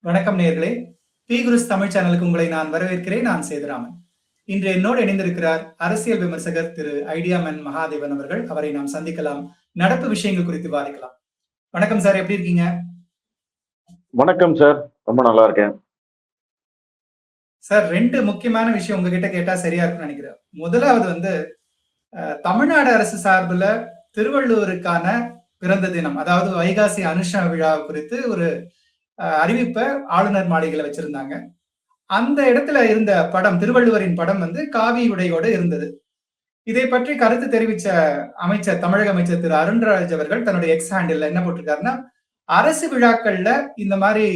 வணக்கம் நேயர்களே. பி குருஸ் தமிழ் சேனலுக்கு உங்களை நான் வரவேற்கிறேன். நான் சேதுராமன். இன்று என்னோடு இணைந்திருக்கிறார் அரசியல் விமர்சகர் திரு ஐடியாமேன் மகாதேவன் அவர்கள். அவரை நாம் சந்திக்கலாம், நடப்பு விஷயங்கள் குறித்து விவாதிக்கலாம். வணக்கம் சார், எப்படி இருக்கீங்க? வணக்கம் சார், ரொம்ப நல்லா இருக்கேன் சார். ரெண்டு முக்கியமான விஷயம் உங்ககிட்ட கேட்டா சரியா இருக்கும்னு நினைக்கிறேன். முதலாவது தமிழ்நாடு அரசு சார்பில் திருவள்ளுவருக்கான பிறந்த தினம், அதாவது வைகாசி அனுஷ விழா குறித்து ஒரு அறிவிப்பை ஆளுநர் மாளிகையில வச்சிருந்தாங்க. அந்த இடத்துல இருந்த படம், திருவள்ளுவரின் படம் காவி உடையோடு இருந்தது. இதை பற்றி கருத்து தெரிவிச்ச அமைச்சர், தமிழக அமைச்சர் திரு அருண்ராஜ் அவர்கள் தன்னுடைய எக்ஸ் ஹேண்டில் என்ன போட்டிருக்காருன்னா, அரசு விழாக்கள்ல இந்த மாதிரி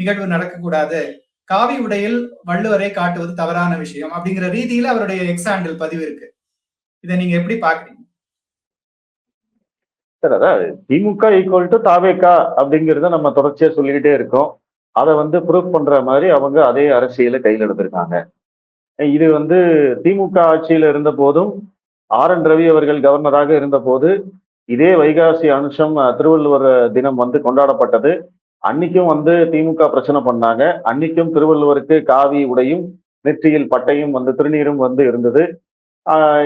நிகழ்வு நடக்கக்கூடாது, காவி உடையில் வள்ளுவரை காட்டுவது தவறான விஷயம் அப்படிங்கிற ரீதியில அவருடைய எக்ஸ் ஹேண்டில் பதிவு இருக்கு. இதை நீங்க எப்படி பாக்குறீங்க சார்? அதாவது திமுக ஈக்குவல் டு தாவேகா அப்படிங்கிறத நம்ம தொடர்ச்சியா சொல்லிக்கிட்டே இருக்கோம். அதை ப்ரூவ் பண்ற மாதிரி அவங்க அதே அரசியலை கையில் எடுத்திருக்காங்க. இது திமுக ஆட்சியில இருந்த போதும், RN ரவி அவர்கள் கவர்னராக இருந்த போது இதே வைகாசி அனுஷம் திருவள்ளுவர் தினம் கொண்டாடப்பட்டது. அன்னைக்கும் திமுக பிரச்சனை பண்ணாங்க. அன்னைக்கும் திருவள்ளுவருக்கு காவி உடையும் நெற்றியில் பட்டையும் திருநீரும் இருந்தது.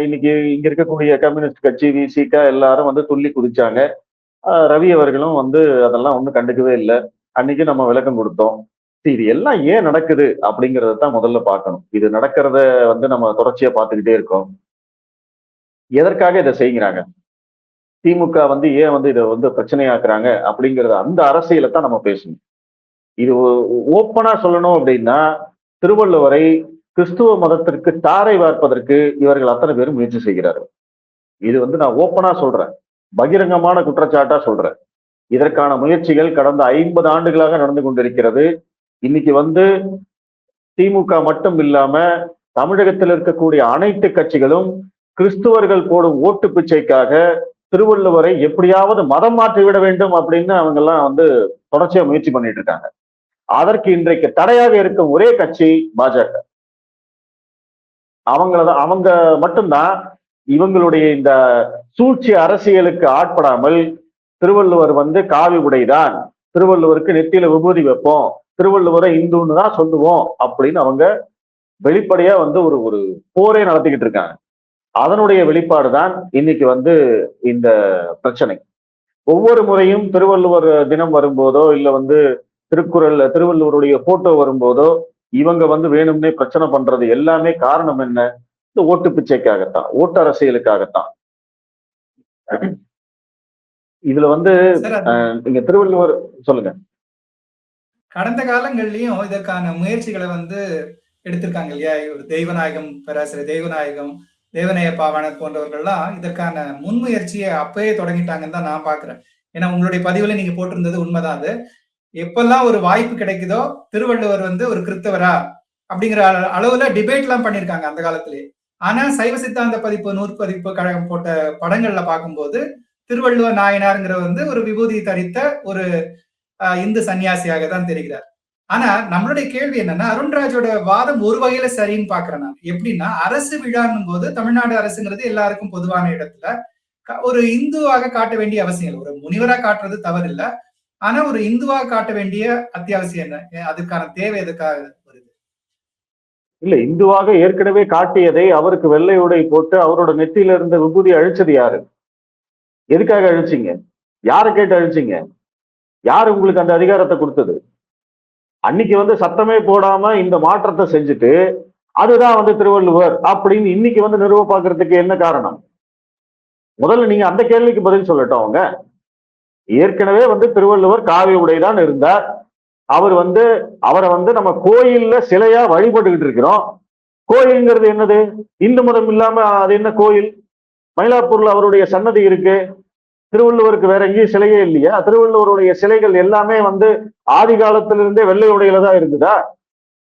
இன்னைக்கு இங்க இருக்கக்கூடிய கம்யூனிஸ்ட் கட்சி, விசிக எல்லாரும் துள்ளி குதிச்சாங்க. ரவி அவர்களும் அதெல்லாம் ஒன்றும் கண்டுக்கவே இல்லை. அன்னைக்கு நம்ம விளக்கம் கொடுத்தோம். இது எல்லாம் ஏன் நடக்குது அப்படிங்கறத தான் முதல்ல பார்க்கணும். இது நடக்கிறத நம்ம தொடர்ச்சியா பார்த்துக்கிட்டே இருக்கோம். எதற்காக இதை செய்கிறாங்க, திமுக ஏன் இதை பிரச்சனையாக்குறாங்க அப்படிங்கறத, அந்த அரசியலை தான் நம்ம பேசணும். இது ஓப்பனா சொல்லணும் அப்படின்னா, திருவள்ளுவரை கிறிஸ்துவ மதத்திற்கு தாரை வார்ப்பதற்கு இவர்கள் அத்தனை பேரும் முயற்சி செய்கிறார்கள். இது நான் ஓப்பனா சொல்றேன், பகிரங்கமான குற்றச்சாட்டா சொல்றேன். இதற்கான முயற்சிகள் கடந்த 50 ஆண்டுகளாக நடந்து கொண்டிருக்கிறது. இன்னைக்கு திமுக மட்டும் இல்லாம தமிழகத்தில் இருக்கக்கூடிய அனைத்து கட்சிகளும் கிறிஸ்துவர்கள் போடும் ஓட்டு பிச்சைக்காக திருவள்ளுவரை எப்படியாவது மதம் மாற்றி விட வேண்டும் அப்படின்னு அவங்க எல்லாம் தொடர்ச்சியா முயற்சி பண்ணிட்டு இருக்காங்க. அதற்கு இன்றைக்கு தடையாக இருக்கும் ஒரே கட்சி பாஜக. அவங்க மட்டும்தான் இவங்களுடைய இந்த சூழ்ச்சி அரசியலுக்கு ஆட்படாமல், திருவள்ளுவர் காவி உடைதான், திருவள்ளுவருக்கு நெத்தியில விபூதி வைப்போம், திருவள்ளுவரை இந்துன்னு தான் சொல்லுவோம் அப்படின்னு அவங்க வெளிப்படையா ஒரு போரே நடத்திக்கிட்டு இருக்காங்க. அதனுடைய வெளிப்பாடு தான் இன்னைக்கு இந்த பிரச்சனை. ஒவ்வொரு முறையும் திருவள்ளுவர் தினம் வரும்போதோ இல்ல திருவள்ளுவருடைய போட்டோ வரும்போதோ இவங்க வேணும்னே பிரச்சனை பண்றது எல்லாமே காரணம் என்ன? இந்த ஓட்டு பிச்சைக்காகத்தான், ஓட்டு அரசியலுக்காகத்தான். இதுல நீங்க திருவள்ளுவர் சொல்லுங்க. கடந்த காலங்கள்லயும் இதற்கான முயற்சிகளை எடுத்திருக்காங்க இல்லையா? ஒரு தெய்வநாயகம், பேராசிரியர் தெய்வநாயகம், தேவநேய பாவாணர் போன்றவர்கள்லாம் இதற்கான முன்முயற்சியை அப்பயே தொடங்கிட்டாங்கன்னு தான் நான் பாக்குறேன். ஏன்னா உங்களுடைய பதிவுல நீங்க போட்டிருந்தது உண்மைதான். அது எப்பெல்லாம் ஒரு வாய்ப்பு கிடைக்குதோ திருவள்ளுவர் ஒரு கிறிஸ்தவரா அப்படிங்கிற அளவுல டிபேட் எல்லாம் பண்ணிருக்காங்க அந்த காலத்திலேயே. ஆனா சைவ சித்தாந்த பதிப்பு, நூற்பதிப்பு கழகம் போட்ட படங்கள்ல பார்க்கும்போது திருவள்ளுவர் நாயனாருங்கிற ஒரு விபூதி தரித்த ஒரு இந்து சன்னியாசியாக தான் தெரிகிறார். ஆனா நம்மளுடைய கேள்வி என்னன்னா, அருண்ராஜோட வாதம் ஒரு வகையில சரின்னு பாக்குறேன் நான். எப்படின்னா, அரசு விழான்னும் போது தமிழ்நாடு அரசுங்கிறது எல்லாருக்கும் பொதுவான இடத்துல ஒரு இந்துவாக காட்ட வேண்டிய அவசியம் இல்லை. ஒரு முனிவரா காட்டுறது தவறு இல்லை. ஆனா ஒரு இந்துவாக காட்ட வேண்டிய அத்தியாவசியம் என்ன? அதுக்கான தேவை எதுக்காக வருது? இல்ல, இந்துவாக ஏற்கனவே காட்டியதை அவருக்கு வெள்ளை உடை போட்டு அவரோட நெத்தியில இருந்த விபூதி அழிச்சது யாரு? எதுக்காக அழிச்சிங்க? யாரை கேட்டு அழிச்சிங்க? யாரு உங்களுக்கு அந்த அதிகாரத்தை கொடுத்தது? அன்னைக்கு சத்தமே போடாம இந்த மாற்றத்தை செஞ்சுட்டு அதுதான் திருவள்ளுவர் அப்படின்னு இன்னைக்கு நிறுவ பாக்குறதுக்கு என்ன காரணம்? முதல்ல நீங்க அந்த கேள்விக்கு பதில் சொல்லட்டும். அவங்க ஏற்கனவே திருவள்ளுவர் காவி உடைதான் இருந்தார். அவர் அவரை நம்ம கோயில்ல சிலையா வழிபட்டுக்கிட்டு இருக்கிறோம். கோயில்ங்கிறது என்னது? இந்து மதம் இல்லாம அது என்ன கோயில்? மயிலாப்பூர்ல அவருடைய சன்னதி இருக்கு. திருவள்ளுவருக்கு வேற எங்கேயும் சிலையே இல்லையா? திருவள்ளுவருடைய சிலைகள் எல்லாமே ஆதி காலத்திலிருந்தே வெள்ளை உடையில தான் இருக்குதா?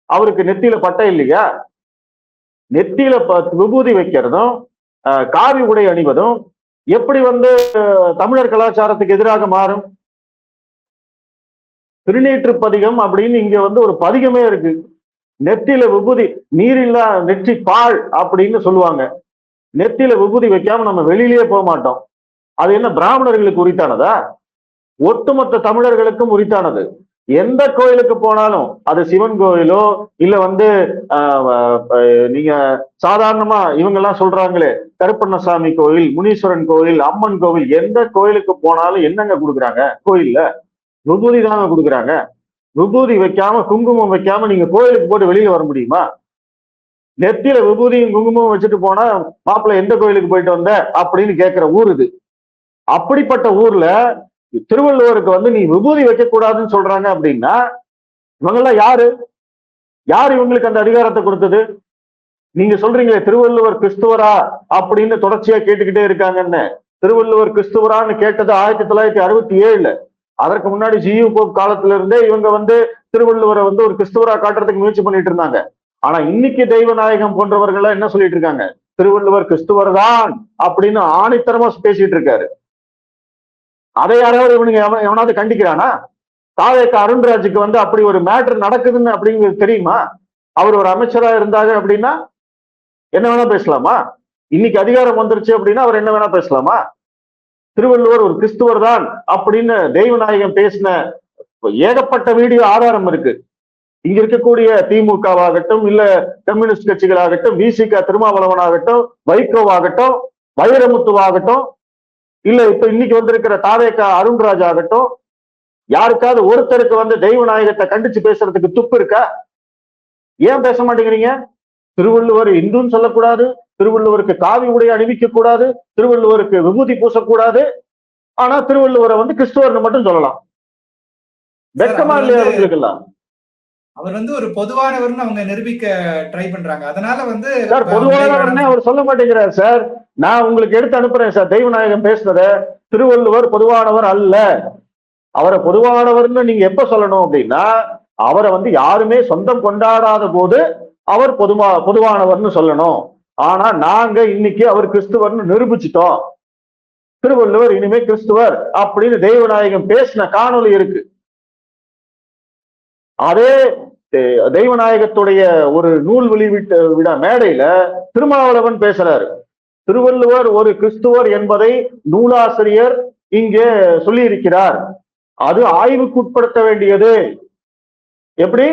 அவருக்கு நெத்தியில பட்டை இல்லையா? நெத்தியில விபூதி வைக்கிறதும் காவி உடை அணிவதும் எப்படி தமிழர் கலாச்சாரத்துக்கு எதிராக மாறும்? திருநீற்று பதிகம் அப்படின்னு இங்க ஒரு பதிகமே இருக்கு. நெத்தியில விபூதி, நீரில்லா நெற்றி பால் அப்படின்னு சொல்லுவாங்க. நெத்தியில விபூதி வைக்காம நம்ம வெளியிலேயே போக மாட்டோம். அது என்ன பிராமணர்களுக்கு உரித்தானதா? ஒட்டுமொத்த தமிழர்களுக்கும் உரித்தானது. எந்த கோயிலுக்கு போனாலும் அது சிவன் கோயிலோ இல்ல வந்து நீங்க சாதாரணமா இவங்க எல்லாம் சொல்றாங்களே கருப்பண்ணசாமி கோயில், முனீஸ்வரன் கோயில், அம்மன் கோவில், எந்த கோயிலுக்கு போனாலும் என்னங்க கொடுக்குறாங்க? கோயில்ல விபூதி தாங்க கொடுக்குறாங்க. விபூதி வைக்காம குங்குமம் வைக்காம நீங்க கோயிலுக்கு போட்டு வெளியில வர முடியுமா? நெத்தியில விபூதியும் குங்குமம் வச்சுட்டு போனா மாப்பிள்ளை எந்த கோயிலுக்கு போயிட்டு வந்த அப்படின்னு கேட்கிற ஊர் இது. அப்படிப்பட்ட ஊர்ல திருவள்ளுவருக்கு வந்து நீ விபூதி வைக்க கூடாதுன்னு சொல்றாங்க அப்படின்னா இவங்கெல்லாம் யாரு? யார் இவங்களுக்கு அந்த அதிகாரத்தை கொடுத்தது? நீங்க சொல்றீங்களே திருவள்ளுவர் கிறிஸ்துவரா அப்படின்னு தொடர்ச்சியா கேட்டுக்கிட்டே இருக்காங்கன்னு. திருவள்ளுவர் கிறிஸ்துவரான்னு கேட்டது 1967. அதற்கு முன்னாடி ஜியு போப் காலத்துல இருந்தே இவங்க வந்து திருவள்ளுவரை வந்து ஒரு கிறிஸ்துவரா காட்டுறதுக்கு முயற்சி பண்ணிட்டு இருந்தாங்க. ஆனா இன்னைக்கு தெய்வநாயகம் போன்றவர்கள் என்ன சொல்லிட்டு இருக்காங்க? திருவள்ளுவர் கிறிஸ்துவர் தான் அப்படின்னு ஆணித்தரமா பேசிட்டு இருக்காரு. அதை யாராவது இவனுங்க எவனாவது கண்டிக்கிறானா? தாவேக அருண்ராஜுக்கு வந்து அப்படி ஒரு மேட்டர் நடக்குதுன்னு அப்படிங்கிறது தெரியுமா? அவர் ஒரு அமைச்சரா இருந்தாங்க அப்படின்னா என்ன வேணா பேசலாமா? இன்னைக்கு அதிகாரம் வந்துருச்சு அப்படின்னா அவர் என்ன வேணா பேசலாமா? திருவள்ளுவர் ஒரு கிறிஸ்துவர் தான் அப்படின்னு தெய்வநாயகம் பேசின ஏகப்பட்ட வீடியோ ஆதாரம் இருக்கு. இங்க இருக்கக்கூடிய திமுகவாகட்டும் இல்ல கம்யூனிஸ்ட் கட்சிகளாகட்டும், விசிக திருமாவளவனாகட்டும், வைகோவாகட்டும், வைரமுத்துவாகட்டும், இல்ல இப்ப இன்னைக்கு வந்திருக்கிற தாவேக அருண்ராஜ் ஆகட்டும், யாருக்காவது ஒருத்தருக்கு வந்து தெய்வநாயகத்தை கண்டிச்சு பேசுறதுக்கு துப்பு இருக்கா? ஏன் பேச மாட்டேங்கிறீங்க? திருவள்ளுவர் இந்துன்னு சொல்லக்கூடாது, திருவள்ளுவருக்கு காவி உடை அணிவிக்க கூடாது, திருவள்ளுவருக்கு விபூதி பூசக்கூடாது, ஆனா திருவள்ளுவரை வந்து கிறிஸ்துவர்னு மட்டும் சொல்லலாம். வெக்கமா இல்லையா அவங்களுக்கு எல்லாம்? அவர் வந்து ஒரு பொதுவானவர்னு அவங்க நிரூபிக்க ட்ரை பண்றாங்க. அதனால வந்து சார் பொதுவானவர்னே அவர் சொல்ல மாட்டேங்கிறார் சார். நான் உங்களுக்கு எடுத்து அனுப்புறேன் சார் தெய்வநாயகம் பேசுனத. திருவள்ளுவர் பொதுவானவர் அல்ல. அவரை பொதுவானவர்னு நீங்க எப்ப சொல்லணும் அப்படின்னா, அவரை வந்து யாருமே சொந்தம் கொண்டாடாத போது அவர் பொதுவானவர்னு சொல்லணும். ஆனா நாங்க இன்னைக்கு அவர் கிறிஸ்துவர்னு நிரூபிச்சிட்டோம். திருவள்ளுவர் இனிமே கிறிஸ்துவர் அப்படின்னு தெய்வநாயகம் பேசின காணொலி இருக்கு. அதே தெய்வநாயகத்துடைய ஒரு நூல் வெளியிட்ட மேடையில திருமாவளவன் பேசுறாரு. திருவள்ளுவர் ஒரு கிறிஸ்துவர் என்பதை நூலாசிரியர் இங்கே சொல்லி இருக்கிறார். அது ஆய்வுக்கு உட்படுத்த வேண்டியது. எப்படி?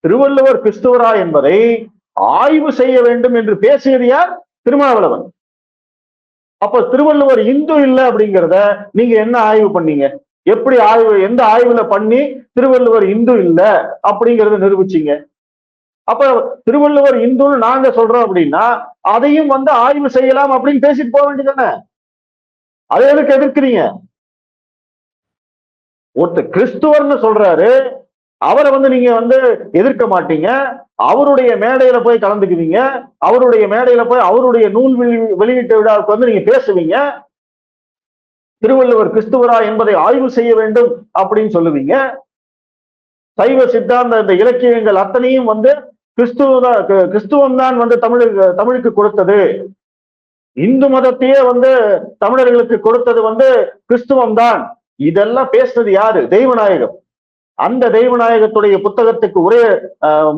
திருவள்ளுவர் கிறிஸ்துவரா என்பதை ஆய்வு செய்ய வேண்டும் என்று பேசியது யார்? திருமாவளவன். அப்ப திருவள்ளுவர் இந்து இல்லை அப்படிங்கிறத நீங்க என்ன ஆய்வு பண்ணீங்க? எப்படி ஆய்வு, எந்த ஆய்வுல பண்ணி திருவள்ளுவர் இந்து இல்ல அப்படிங்கறத நிரூபிச்சீங்க? அப்ப திருவள்ளுவர் இந்துன்னு நாங்க சொல்றோம் அப்படின்னா அதையும் வந்து ஆய்வு செய்யலாம் அப்படின்னு பேசிட்டு போக வேண்டியதானே? அதை எதுக்கு எதிர்க்கிறீங்க? ஒருத்தர் கிறிஸ்துவர்னு சொல்றாரு, அவரை வந்து நீங்க வந்து எதிர்க்க மாட்டீங்க. அவருடைய மேடையில போய் கலந்துக்குவீங்க, அவருடைய மேடையில போய் அவருடைய நூல் வெளியீட்டு விழாவுக்கு வந்து நீங்க பேசுவீங்க. திருவள்ளுவர் கிறிஸ்துவரா என்பதை ஆய்வு செய்ய வேண்டும் அப்படின்னு சொல்லுவீங்க. சைவ சித்தாந்த இந்த இலக்கியங்கள் அத்தனையும் வந்து கிறிஸ்துவம் தான் வந்து தமிழுக்கு கொடுத்தது. இந்து மதத்தையே வந்து தமிழர்களுக்கு கொடுத்தது வந்து கிறிஸ்துவம் தான். இதெல்லாம் பேசுனது யாரு? தெய்வநாயகம். அந்த தெய்வநாயகத்துடைய புத்தகத்துக்கு ஒரே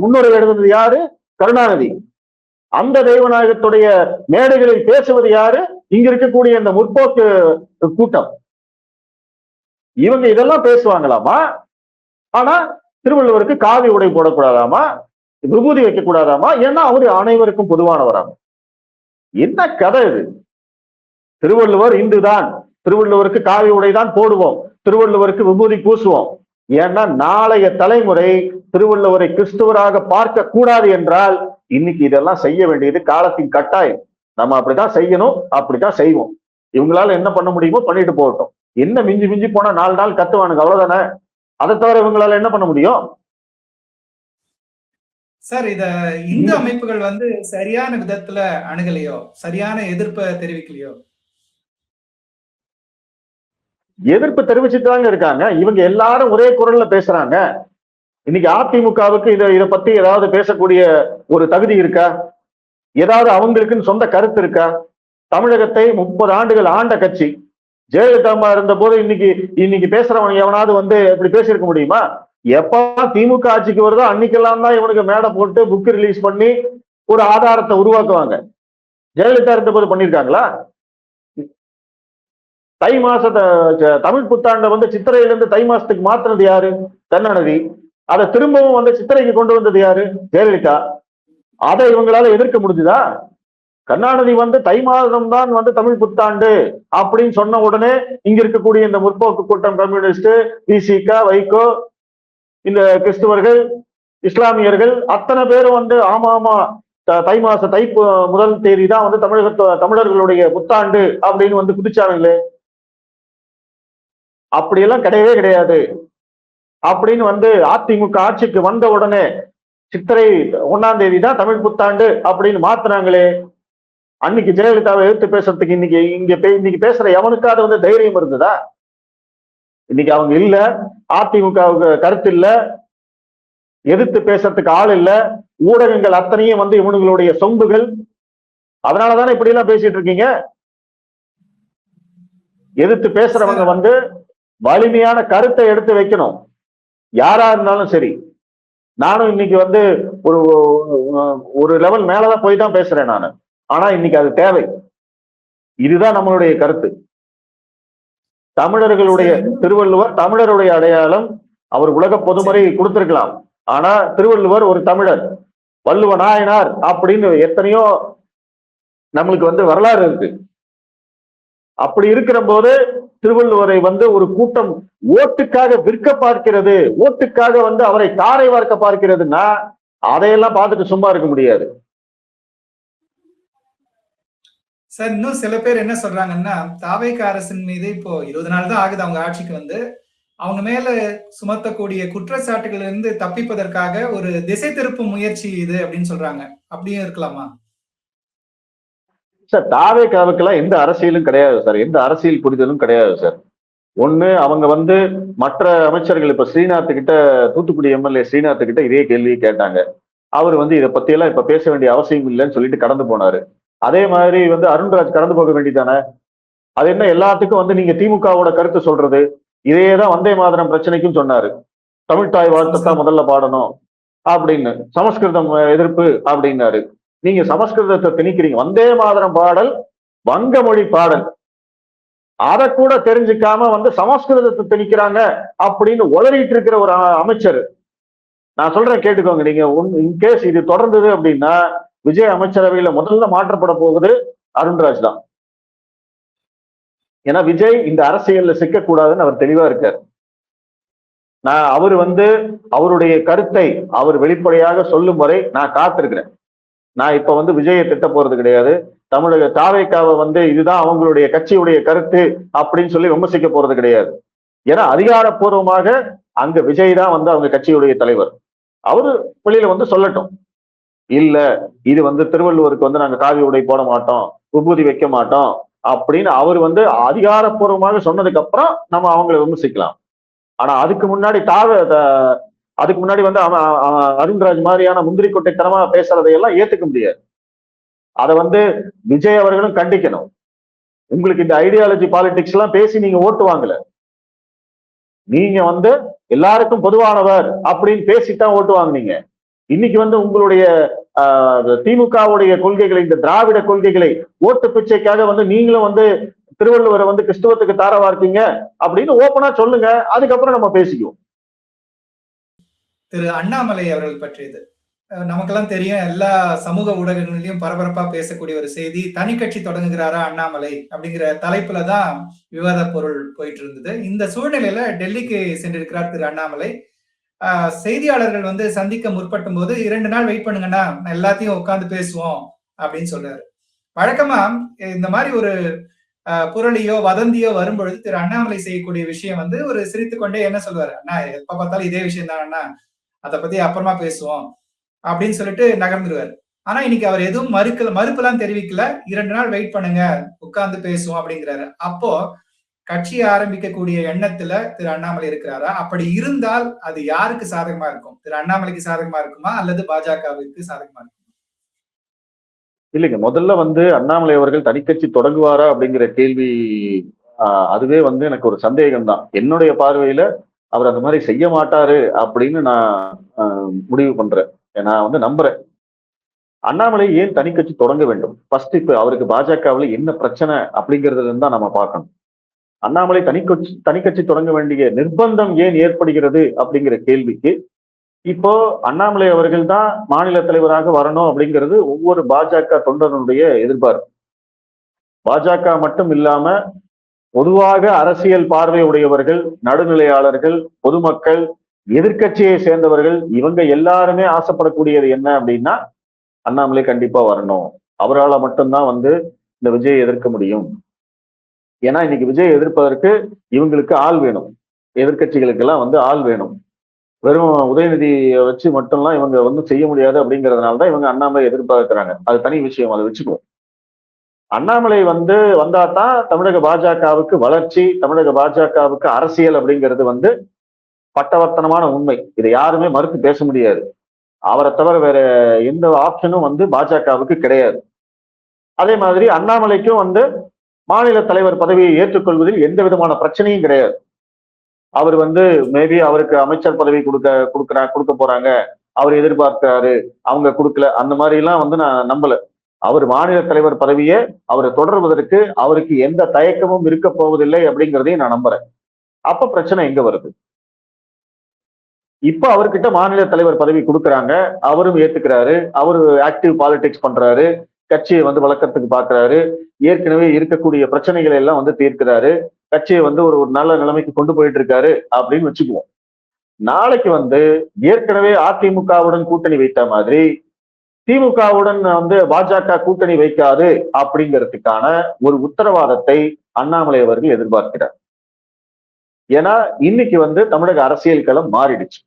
முன்னுரை எழுதுனது யாரு? கருணாநிதி. அந்த தெய்வநாயகத்துடைய மேடைகளில் பேசுவது யாரு? இங்க இருக்கக்கூடிய இந்த முற்போக்கு கூட்டம். இவங்க இதெல்லாம் பேசுவாங்களாமா? ஆனா திருவள்ளுவருக்கு காவி உடை போடக்கூடாதாமா, விபூதி வைக்க கூடாதாமா, ஏன்னா அவரு அனைவருக்கும் பொதுவானவராமா. என்ன கதை இது? திருவள்ளுவர் இந்துதான், திருவள்ளுவருக்கு காவி உடை தான் போடுவோம், திருவள்ளுவருக்கு விபூதி பூசுவோம். ஏன்னா நாளைய தலைமுறை திருவள்ளுவரை கிறிஸ்துவராக பார்க்க கூடாது என்றால் இன்னைக்கு இதெல்லாம் செய்ய வேண்டியது காலத்தின் கட்டாயம். நம்ம அப்படித்தான் செய்யணும், அப்படித்தான் செய்வோம். இவங்களால என்ன பண்ண முடியுமோ பண்ணிட்டு போகட்டும். என்ன மிஞ்சி மிஞ்சி போனா 4 நாள் கத்துவானுங்க, அவ்வளவுதானே. அதை தவிர இவங்களால என்ன பண்ண முடியும்? சார், இத இந்து அமைப்புகள் வந்து சரியான விதத்துல அணுகலையோ, சரியான எதிர்ப்பை தெரிவிக்கலையோ? எதிர்ப்பு தெரிவிச்சுட்டு இருக்காங்க. இவங்க எல்லாரும் ஒரே குரல்ல பேசுறாங்க. இன்னைக்கு அதிமுகவுக்கு இதை பத்தி ஏதாவது பேசக்கூடிய ஒரு தகுதி இருக்கா? ஏதாவது அவங்களுக்குன்னு சொந்த கருத்து இருக்கா? தமிழகத்தை 30 ஆண்டுகள் ஆண்ட கட்சி. ஜெயலலிதா அம்மா இருந்த போது இன்னைக்கு பேசுறவன் எவனாவது வந்து இப்படி பேசியிருக்க முடியுமா? எப்ப திமுக ஆட்சிக்கு வருதோ அன்னைக்கெல்லாம் தான் இவனுக்கு மேடை போட்டு புக் ரிலீஸ் பண்ணி ஒரு ஆதாரத்தை உருவாக்குவாங்க. ஜெயலலிதா இருந்த போது பண்ணிருக்காங்களா? தை மாசத்தை தமிழ் புத்தாண்டை வந்து சித்திரையில இருந்து தை மாசத்துக்கு மாத்தினது யாரு? கருணாநிதி. அதை திரும்பவும் வந்து சித்திரைக்கு கொண்டு வந்தது யாரு? ஜெயலலிதா. அதை இவங்களால எதிர்க்க முடிஞ்சுதா? கருணாநிதி வந்து தை மாதம் தான் வந்து தமிழ் புத்தாண்டு அப்படின்னு சொன்ன உடனே இங்க இருக்கக்கூடிய இந்த முற்போக்கு கூட்டம், கம்யூனிஸ்ட், விசிக, வைகோ, இந்த கிறிஸ்துவர்கள், இஸ்லாமியர்கள் அத்தனை பேரும் வந்து ஆமா ஆமா தை மாச முதல் தேதி தான் வந்து தமிழர்களுடைய புத்தாண்டு அப்படின்னு வந்து குதிச்சாங்களே. அப்படியெல்லாம் கிடையவே கிடையாது அப்படின்னு வந்து அதிமுக ஆட்சிக்கு வந்த உடனே சித்திரை 1ஆம் தேதி தான் தமிழ் புத்தாண்டு அப்படின்னு மாத்தினாங்களே. அன்னைக்கு ஜெயலலிதாவை எதிர்த்து பேசுறதுக்கு இன்னைக்கு பேசுற எவனுக்காவது வந்து தைரியம் இருந்ததா? இன்னைக்கு அவங்க இல்ல, அதிமுகவுக்கு கருத்து இல்ல, எதிர்த்து பேசுறதுக்கு ஆள் இல்ல, ஊடகங்கள் அத்தனையும் வந்து இவனுங்களுடைய சொம்புகள். அதனாலதானே இப்படி எல்லாம் பேசிட்டு இருக்கீங்க. எதிர்த்து பேசுறவங்க வந்து வலிமையான கருத்தை எடுத்து வைக்கணும், யாரா இருந்தாலும் சரி. நானும் இன்னைக்கு வந்து ஒரு லெவல் மேலதான் போய் தான் பேசுறேன் நானு. ஆனா இன்னைக்கு அது தேவை. இதுதான் நம்மளுடைய கருத்து. தமிழர்களுடைய திருவள்ளுவர் தமிழருடைய அடையாளம். அவர் உலக பொதுமறை கொடுத்திருக்கலாம், ஆனா திருவள்ளுவர் ஒரு தமிழர். வள்ளுவ நாயனார் அப்படின்னு எத்தனையோ நம்மளுக்கு வந்து வரலாறு இருக்கு. அப்படி இருக்கிற போது திருவள்ளுவரை வந்து ஒரு கூட்டம் ஓட்டுக்காக விற்க பார்க்கிறது, ஓட்டுக்காக வந்து அவரை தாரை வார்க்க பார்க்கிறதுன்னா அதையெல்லாம் பார்த்துட்டு சும்மா இருக்க முடியாது. சார், இன்னும் சில பேர் என்ன சொல்றாங்கன்னா, தாவேகா அரசின் மீது இப்போ 20 நாள் தான் ஆகுது அவங்க ஆட்சிக்கு வந்து, அவங்க மேல சுமத்தக்கூடிய குற்றச்சாட்டுகள் இருந்து தப்பிப்பதற்காக ஒரு திசை திருப்பும் முயற்சி இது அப்படின்னு சொல்றாங்க. அப்படியும் இருக்கலாமா சார்? தாவேகாவுக்கெல்லாம் எந்த அரசியலும் கிடையாது சார், எந்த அரசியல் புரிதலும் கிடையாது சார். ஒண்ணு, அவங்க வந்து மற்ற அமைச்சர்கள், இப்ப ஸ்ரீநாத் கிட்ட, தூத்துக்குடி எம்எல்ஏ ஸ்ரீநாத் கிட்ட இதே கேள்வியை கேட்டாங்க. அவர் வந்து இதை பத்தி எல்லாம் இப்ப பேச வேண்டிய அவசியம் இல்லைன்னு சொல்லிட்டு கடந்து போனாரு. அதே மாதிரி வந்து அருண்ராஜ் கடந்து போக வேண்டியதானே? அது என்ன எல்லாத்துக்கும் வந்து நீங்க திமுகவோட கருத்து சொல்றது? இதேதான் வந்தே மாதரம் பிரச்சனைக்கும் சொன்னாரு. தமிழ்தாய் வாழ்த்தான் முதல்ல பாடணும் அப்படின்னு, சமஸ்கிருதம் எதிர்ப்பு அப்படின்னாரு. நீங்க சமஸ்கிருதத்தை திணிக்கிறீங்க. வந்தே மாதரம் பாடல் வங்க மொழி பாடல், அதை கூட தெரிஞ்சுக்காம வந்து சமஸ்கிருதத்தை திணிக்கிறாங்க அப்படின்னு உளறிட்டு இருக்கிற ஒரு அமைச்சர். நான் சொல்றேன் கேட்டுக்கோங்க. நீங்க இன்கேஸ் இது தொடர்ந்தது அப்படின்னா விஜய் அமைச்சரவையில முதல்ல மாற்றப்பட போகுது அருண்ராஜ் தான். ஏன்னா விஜய் இந்த அரசியல்ல சிக்கக்கூடாதுன்னு அவர் தெளிவா இருக்கார். அவரு வந்து அவருடைய கருத்தை அவர் வெளிப்படையாக சொல்லும் வரை நான் காத்திருக்கிறேன். நான் இப்ப வந்து விஜயை திட்ட போறது கிடையாது. தமிழக தாவேக்காவை வந்து இதுதான் அவங்களுடைய கட்சியுடைய கருத்து அப்படின்னு சொல்லி விமர்சிக்க போறது கிடையாது. ஏன்னா அதிகாரப்பூர்வமாக அங்க விஜய் தான் வந்து அவங்க கட்சியுடைய தலைவர். அவரு வெளியில வந்து சொல்லட்டும், இல்ல இது வந்து திருவள்ளுவருக்கு வந்து நாங்க காவி உடை போட மாட்டோம், விபூதி வைக்க மாட்டோம் அப்படின்னு அவர் வந்து அதிகாரப்பூர்வமாக சொன்னதுக்கு அப்புறம் நம்ம அவங்களை விமர்சிக்கலாம். ஆனா அதுக்கு முன்னாடி வந்து அருண்ராஜ் மாதிரியான முந்திரி கொட்டைத்தனமா பேசுறதையெல்லாம் ஏத்துக்க முடியாது. அதை வந்து விஜய் அவர்களும் கண்டிக்கணும். உங்களுக்கு இந்த ஐடியாலஜி பாலிடிக்ஸ் எல்லாம் பேசி நீங்க ஓட்டு வாங்கல, நீங்க வந்து எல்லாருக்கும் பொதுவானவர் அப்படின்னு பேசித்தான் ஓட்டு வாங்கினீங்க. இன்னைக்கு வந்து உங்களுடைய திமுகவுடைய கொள்கைகளை, இந்த திராவிட கொள்கைகளை ஓட்டு பிச்சைக்காக வந்து நீங்களும் வந்து திருவள்ளுவரை வந்து கிறிஸ்துவத்துக்கு தாரவா இருக்கீங்க அப்படின்னு ஓப்பனா சொல்லுங்க, அதுக்கப்புறம் நம்ம பேசிக்குவோம். திரு அண்ணாமலை அவர்கள் பற்றியது நமக்கெல்லாம் தெரியும். எல்லா சமூக ஊடகங்களிலும் பரபரப்பா பேசக்கூடிய ஒரு செய்தி, தனி கட்சி தொடங்குகிறாரா அண்ணாமலை அப்படிங்கிற தலைப்புல தான் விவாத பொருள் போயிட்டு இருந்தது. இந்த சூழ்நிலையில டெல்லிக்கு சென்றிருக்கிறார் திரு அண்ணாமலை. செய்தியாளர்கள் வந்து சந்திக்க முற்பட்டும் போது 2 நாள் வெயிட் பண்ணுங்கன்னா எல்லாத்தையும் உட்கார்ந்து பேசுவோம் அப்படின்னு சொல்றாரு. வழக்கமா இந்த மாதிரி ஒரு புரளியோ வதந்தியோ வரும்பொழுது திரு அண்ணாமலை செய்யக்கூடிய விஷயம் வந்து ஒரு சிரித்துக்கொண்டே என்ன சொல்வாரு, அண்ணா எப்ப பார்த்தாலும் இதே விஷயம் தான் அண்ணா, அதை பத்தி அப்புறமா பேசுவோம் அப்படின்னு சொல்லிட்டு நகர்ந்துருவாரு. ஆனா இன்னைக்கு அவர் எதுவும் மறுப்பெல்லாம் தெரிவிக்கல. 2 நாள் வெயிட் பண்ணுங்க, உட்கார்ந்து பேசுவோம் அப்படிங்கிறாரு. அப்போ கட்சியை ஆரம்பிக்கக்கூடிய எண்ணத்துல திரு அண்ணாமலை இருக்கிறாரா? அப்படி இருந்தால் அது யாருக்கு சாதகமா இருக்கும்? திரு அண்ணாமலைக்கு சாதகமா இருக்குமா அல்லது பாஜகவிற்கு சாதகமா இருக்குமா? இல்லைங்க, முதல்ல வந்து அண்ணாமலை அவர்கள் தனிக்கட்சி தொடங்குவாரா அப்படிங்கிற கேள்வி, அதுவே வந்து எனக்கு ஒரு சந்தேகம் தான். என்னுடைய பார்வையில அவர் அந்த மாதிரி செய்ய மாட்டாரு அப்படின்னு நான் முடிவு பண்றேன். நான் வந்து நம்புறேன். அண்ணாமலை ஏன் தனிக்கட்சி தொடங்க வேண்டும்? ஃபர்ஸ்ட் இப்ப அவருக்கு பாஜகவில் என்ன பிரச்சனை அப்படிங்கிறதுல இருந்தா நம்ம பார்க்கணும். அண்ணாமலை தனிக்கட்சி தொடங்க வேண்டிய நிர்பந்தம் ஏன் ஏற்படுகிறது அப்படிங்கிற கேள்விக்கு இப்போ அண்ணாமலை அவர்கள் தான் மாநில தலைவராக வரணும் அப்படிங்கிறது ஒவ்வொரு பாஜக தொண்டனுடைய எதிர்பார்ப்பு. பாஜக மட்டும் இல்லாம பொதுவாக அரசியல் பார்வை உடையவர்கள், நடுநிலையாளர்கள், பொதுமக்கள், எதிர்க்கட்சியை சேர்ந்தவர்கள், இவங்க எல்லாருமே ஆசைப்படக்கூடியது என்ன அப்படின்னா அண்ணாமலை கண்டிப்பா வரணும், அவரால் மட்டும்தான் இந்த விஜயை எதிர்க்க முடியும். ஏன்னா இன்னைக்கு விஜய் எதிர்ப்பதற்கு இவங்களுக்கு ஆள் வேணும், எதிர்கட்சிகளுக்கு எல்லாம் ஆள் வேணும். வெறும் உதயநிதியை வச்சு மட்டும்லாம் இவங்க செய்ய முடியாது அப்படிங்கிறதுனாலதான் இவங்க அண்ணாமலை எதிர்பார்க்கிறாங்க. அது தனி விஷயம், அதை வச்சுக்குவோம். அண்ணாமலை வந்தாதான் தமிழக பாஜகவுக்கு வளர்ச்சி, தமிழக பாஜகவுக்கு அரசியல் அப்படிங்கிறது பட்டவர்த்தனமான உண்மை. இதை யாருமே மறுத்து பேச முடியாது. அவரை தவிர வேற எந்த ஆப்ஷனும் பாஜகவுக்கு கிடையாது. அதே மாதிரி அண்ணாமலைக்கும் மாநில தலைவர் பதவியை ஏற்றுக்கொள்வதில் எந்த விதமான பிரச்சனையும் கிடையாது. அவர் மேபி அவருக்கு அமைச்சர் பதவி கொடுக்க போறாங்க, அவர் எதிர்பார்க்கிறாரு, அவங்க கொடுக்கல, அந்த மாதிரி எல்லாம் நான் நம்பல. அவர் மாநில தலைவர் பதவியை அவரை தொடர்வதற்கு அவருக்கு எந்த தயக்கமும் இருக்க போவதில்லை அப்படிங்கிறதையும் நான் நம்புறேன். அப்ப பிரச்சனை எங்க வருது? இப்ப அவர்கிட்ட மாநில தலைவர் பதவி கொடுக்குறாங்க, அவரும் ஏத்துக்கிறாரு, அவரு ஆக்டிவ் பாலிடிக்ஸ் பண்றாரு, கட்சியை வளர்க்கறதுக்கு பாக்குறாரு, ஏற்கனவே இருக்கக்கூடிய பிரச்சனைகளை எல்லாம் தீர்க்கிறாரு, கட்சியை ஒரு நல்ல நிலைமைக்கு கொண்டு போயிட்டு இருக்காரு அப்படின்னு வச்சுக்குவோம். நாளைக்கு ஏற்கனவே அதிமுகவுடன் கூட்டணி வைத்த மாதிரி திமுகவுடன் பாஜக கூட்டணி வைக்காது அப்படிங்கிறதுக்கான ஒரு உத்தரவாதத்தை அண்ணாமலை அவர்கள் எதிர்பார்க்கிறார். ஏன்னா இன்னைக்கு தமிழக அரசியல் களம் மாறிடுச்சு.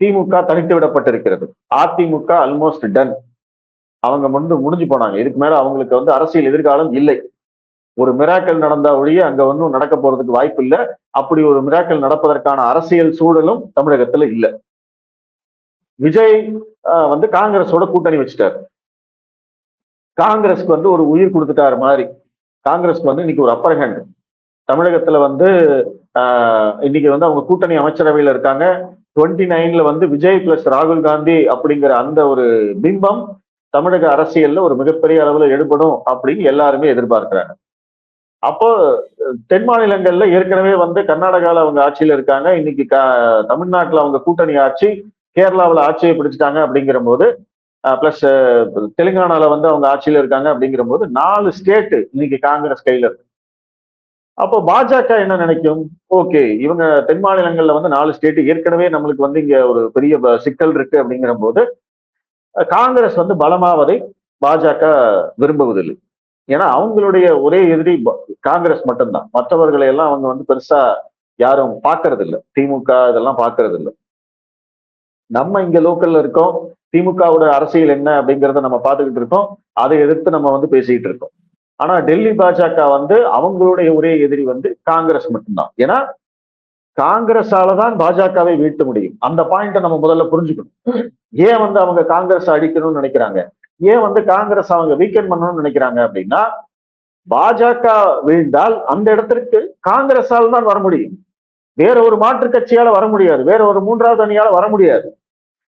திமுக தனித்து விடப்பட்டிருக்கிறது. AIADMK almost done. அவங்க முடிஞ்சு போனாங்க. இதுக்கு மேல அவங்களுக்கு அரசியல் எதிர்காலம் இல்லை. ஒரு மிராக்கல் நடந்தா ஒழிய அங்க ஒன்றும் நடக்க போறதுக்கு வாய்ப்பு இல்லை. அப்படி ஒரு மிராக்கல் நடப்பதற்கான அரசியல் சூழலும் தமிழகத்துல இல்லை. விஜய் காங்கிரஸோட கூட்டணி வச்சுட்டாரு. காங்கிரஸ்க்கு ஒரு உயிர் கொடுத்துட்டாரு மாதிரி. காங்கிரஸ்க்கு இன்னைக்கு ஒரு அப்பர் ஹேண்ட். தமிழகத்துல இன்னைக்கு அவங்க கூட்டணி அமைச்சரவையில இருக்காங்க. 29ல விஜய் பிளஸ் ராகுல் காந்தி அப்படிங்கிற அந்த ஒரு பிம்பம் தமிழக அரசியல்ல ஒரு மிகப்பெரிய அளவுல எடுபடும் அப்படின்னு எல்லாருமே எதிர்பார்க்கிறாங்க. அப்போ தென் மாநிலங்கள்ல ஏற்கனவே கர்நாடகால அவங்க ஆட்சியில இருக்காங்க. இன்னைக்கு தமிழ்நாட்டுல அவங்க கூட்டணி ஆட்சி, கேரளாவில் ஆட்சியை பிடிச்சிட்டாங்க அப்படிங்கிற போது, பிளஸ் தெலுங்கானால அவங்க ஆட்சியில இருக்காங்க அப்படிங்கிற போது 4 ஸ்டேட் இன்னைக்கு காங்கிரஸ் கையில இருக்கு. அப்போ பாஜக என்ன நினைக்கும்? ஓகே, இவங்க தென் மாநிலங்கள்ல 4 ஸ்டேட் ஏற்கனவே நம்மளுக்கு இங்க ஒரு பெரிய சிக்கல் இருக்கு அப்படிங்கிற போது காங்கிரஸ் பலமாவதை பாஜக விரும்புவதில்லை. ஏன்னா அவங்களுடைய ஒரே எதிரி காங்கிரஸ் மட்டும்தான். மற்றவர்களை எல்லாம் அவங்க பெருசா யாரும் பாக்குறது இல்லை. திமுக இதெல்லாம் பாக்குறது இல்லை. நம்ம இங்க லோக்கல்ல இருக்கோம். திமுகவோட அரசியல் என்ன அப்படிங்கிறத நம்ம பார்த்துக்கிட்டு இருக்கோம். அதை எதிர்த்து நம்ம பேசிக்கிட்டு இருக்கோம். ஆனா டெல்லி பாஜக அவங்களுடைய ஒரே எதிரி காங்கிரஸ் மட்டும்தான். ஏன்னா காங்கிரஸாலதான் பாஜகவை வீழ்த்த முடியும். அந்த பாயிண்ட நம்ம முதல்ல புரிஞ்சுக்கணும். ஏன் அவங்க காங்கிரஸ் அடிக்கணும்னு நினைக்கிறாங்க, ஏன் காங்கிரஸ் அவங்க வீக்கெண்ட் பண்ணணும்னு நினைக்கிறாங்க அப்படின்னா, பாஜக வீழ்ந்தால் அந்த இடத்திற்கு காங்கிரஸால் தான் வர முடியும். வேற ஒரு மாற்று கட்சியால வர முடியாது, வேற ஒரு 3வது அணியால வர முடியாது.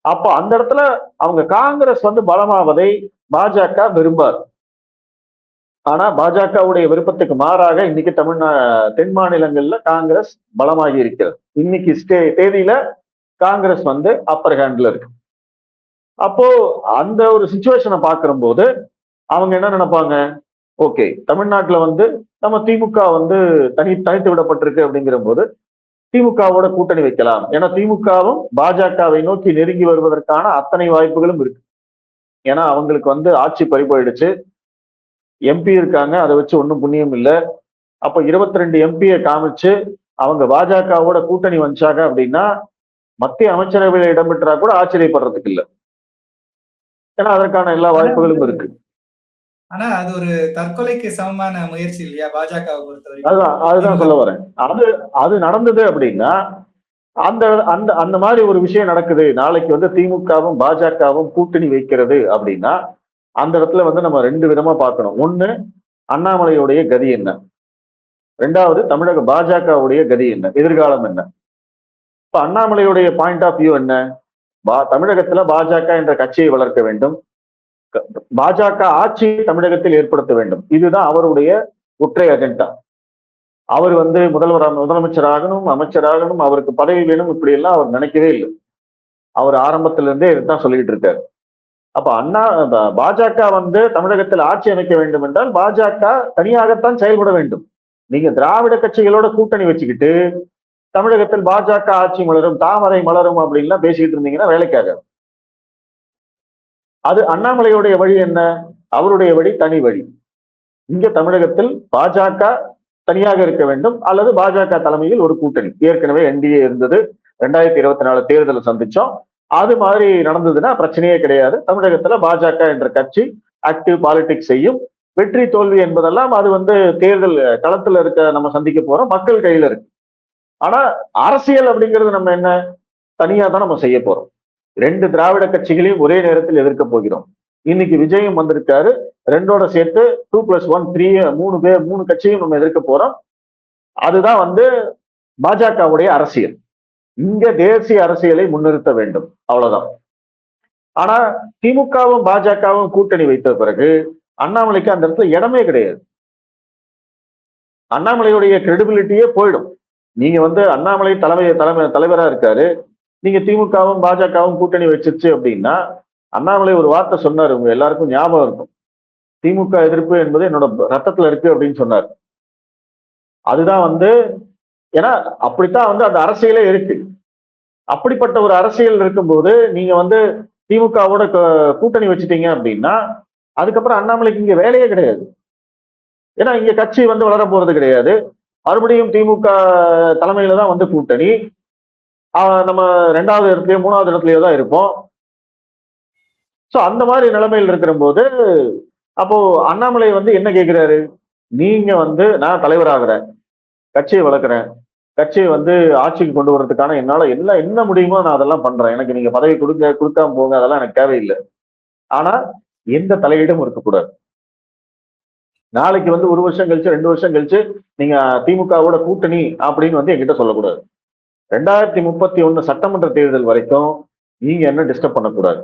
அப்ப அந்த இடத்துல அவங்க காங்கிரஸ் பலமாவதை பாஜக விரும்பாது. ஆனா பாஜகவுடைய விருப்பத்துக்கு மாறாக இன்னைக்கு தென் மாநிலங்கள்ல காங்கிரஸ் பலமாகி இருக்கிறது. இன்னைக்கு தேதியில காங்கிரஸ் அப்பர் ஹேண்ட்ல இருக்கு. அப்போ அந்த ஒரு சிச்சுவேஷனை பாக்குற போது அவங்க என்ன நினைப்பாங்க? ஓகே, தமிழ்நாட்டுல நம்ம திமுக தனித்து விடப்பட்டிருக்கு அப்படிங்கிற போது திமுகவோட கூட்டணி வைக்கலாம். ஏன்னா திமுகவும் பாஜகவை நோக்கி நெருங்கி வருவதற்கான அத்தனை வாய்ப்புகளும் இருக்கு. ஏன்னா அவங்களுக்கு ஆட்சி பறிபோயிடுச்சு, எம்பி இருக்காங்க, அதை வச்சு ஒன்றும் புண்ணியம் இல்லை. அப்ப 22 எம்பியை காமிச்சு அவங்க பாஜகவோட கூட்டணி வச்சாங்க அப்படின்னா மத்திய அமைச்சரவையில இடம்பெற்றா கூட ஆச்சரியப்படுறதுக்கு இல்லை. ஏன்னா அதற்கான எல்லா வாய்ப்புகளும் இருக்கு. ஆனா அது ஒரு தற்கொலைக்கு சமமான முயற்சி இல்லையா பாஜகவை பொறுத்தவரை? அதுதான் சொல்ல வரேன். அது நடந்தது அப்படின்னா அந்த அந்த அந்த மாதிரி ஒரு விஷயம் நடக்குது. நாளைக்கு திமுகவும் பாஜகவும் கூட்டணி வைக்கிறது அப்படின்னா அந்த இடத்துல நம்ம 2 விதமா பார்க்கணும். ஒண்ணு, அண்ணாமலையுடைய கதி என்ன, 2வது தமிழக பாஜகவுடைய கதி என்ன, எதிர்காலம் என்ன. இப்ப அண்ணாமலையுடைய பாயிண்ட் ஆஃப் வியூ என்ன? தமிழகத்துல பாஜக என்ற கட்சியை வளர்க்க வேண்டும், பாஜக ஆட்சியை தமிழகத்தில் ஏற்படுத்த வேண்டும். இதுதான் அவருடைய ஒற்றை அஜெண்டா. அவர் வந்து முதலமைச்சராகணும், அமைச்சராகணும், அவருக்கு பதவி வேணும், இப்படி எல்லாம் அவர் நினைக்கவே இல்லை. அவர் ஆரம்பத்துல இருந்தே இதுதான் சொல்லிட்டு இருக்காரு. அப்ப பாஜக வந்து தமிழகத்தில் ஆட்சி அமைக்க வேண்டும் என்றால் பாஜக தனியாகத்தான் செயல்பட வேண்டும். நீங்க திராவிட கட்சிகளோட கூட்டணி வச்சுக்கிட்டு தமிழகத்தில் பாஜக ஆட்சி மலரும், தாமரை மலரும் அப்படின்லாம் பேசிக்கிட்டு இருந்தீங்கன்னா வேலைக்காக. அது அண்ணாமலையுடைய வழி என்ன? அவருடைய வழி தனி வழி. இங்க தமிழகத்தில் பாஜக தனியாக இருக்க வேண்டும், அல்லது பாஜக தலைமையில் ஒரு கூட்டணி. ஏற்கனவே என்டிஏ இருந்தது, 2024 தேர்தலை சந்திச்சோம். அது மாதிரி நடந்ததுன்னா பிரச்சனையே கிடையாது. தமிழகத்துல பாஜக என்ற கட்சி ஆக்டிவ் பாலிடிக்ஸ் செய்யும். வெற்றி தோல்வி என்பதெல்லாம் அது வந்து தேர்தல் களத்துல இருக்க நம்ம சந்திக்க போறோம், மக்கள் கையில இருக்கு. ஆனா அரசியல் அப்படிங்கிறது நம்ம என்ன, தனியா தான் நம்ம செய்ய போறோம். 2 திராவிட கட்சிகளையும் ஒரே நேரத்தில் எதிர்க்க போகிறோம். இன்னைக்கு விஜயும் வந்திருக்காரு, 2ஓட சேர்த்து 2+1 3 3 கட்சியும் நம்ம எதிர்க்க போறோம். அதுதான் வந்து பாஜகவுடைய அரசியல். இங்க தேசிய அரசியலை முன்னிறுத்த வேண்டும், அவ்வளவுதான். ஆனா திமுகவும் பாஜகவும் கூட்டணி வைத்த பிறகு அண்ணாமலைக்கு அந்த இடத்துல இடமே கிடையாது. அண்ணாமலையுடைய கிரெடிபிலிட்டியே போயிடும். நீங்க வந்து அண்ணாமலை தலைவரா இருக்காரு, நீங்க திமுகவும் பாஜகவும் கூட்டணி வச்சிருச்சு அப்படின்னா, அண்ணாமலை ஒரு வார்த்தை சொன்னாரு, உங்க எல்லாருக்கும் ஞாபகம் இருக்கும். திமுக எதிர்ப்பு என்பது என்னோட ரத்தத்துல இருக்கு அப்படின்னு சொன்னார். அதுதான் வந்து, ஏன்னா அப்படித்தான் வந்து அந்த அரசியலே இருக்கு. அப்படிப்பட்ட ஒரு அரசியல் இருக்கும்போது நீங்க வந்து திமுகவோட கூட்டணி வச்சுட்டீங்க அப்படின்னா அதுக்கப்புறம் அண்ணாமலைக்கு இங்க வேலையே கிடையாது. ஏன்னா இங்க கட்சி வந்து வளர போறது கிடையாது. மறுபடியும் திமுக தலைமையில தான் வந்து கூட்டணி. நம்ம 2வது இடத்துலயோ 3வது இடத்துலயோ தான் இருப்போம். சோ அந்த மாதிரி நிலைமையில் இருக்கிற போது அப்போ அண்ணாமலை வந்து என்ன கேட்கிறாரு, நீங்க வந்து நான் தலைவராகிறேன், கட்சியை வளர்க்குறேன், கட்சியை வந்து ஆட்சிக்கு கொண்டு வர்றதுக்கான என்னால என்ன முடியுமோ நான் அதெல்லாம் பண்றேன், எனக்கு நீங்க பதவி கொடுக்காம போங்க, அதெல்லாம் எனக்கு தேவையில்லை. ஆனா எந்த தலையீடும் இருக்கக்கூடாது. நாளைக்கு வந்து 1 வருஷம் கழிச்சு 2 வருஷம் கழிச்சு நீங்க திமுகவோட கூட்டணி அப்படின்னு வந்து என்கிட்ட சொல்லக்கூடாது. 2031 சட்டமன்ற தேர்தல் வரைக்கும் நீங்க என்ன டிஸ்டர்ப் பண்ணக்கூடாது.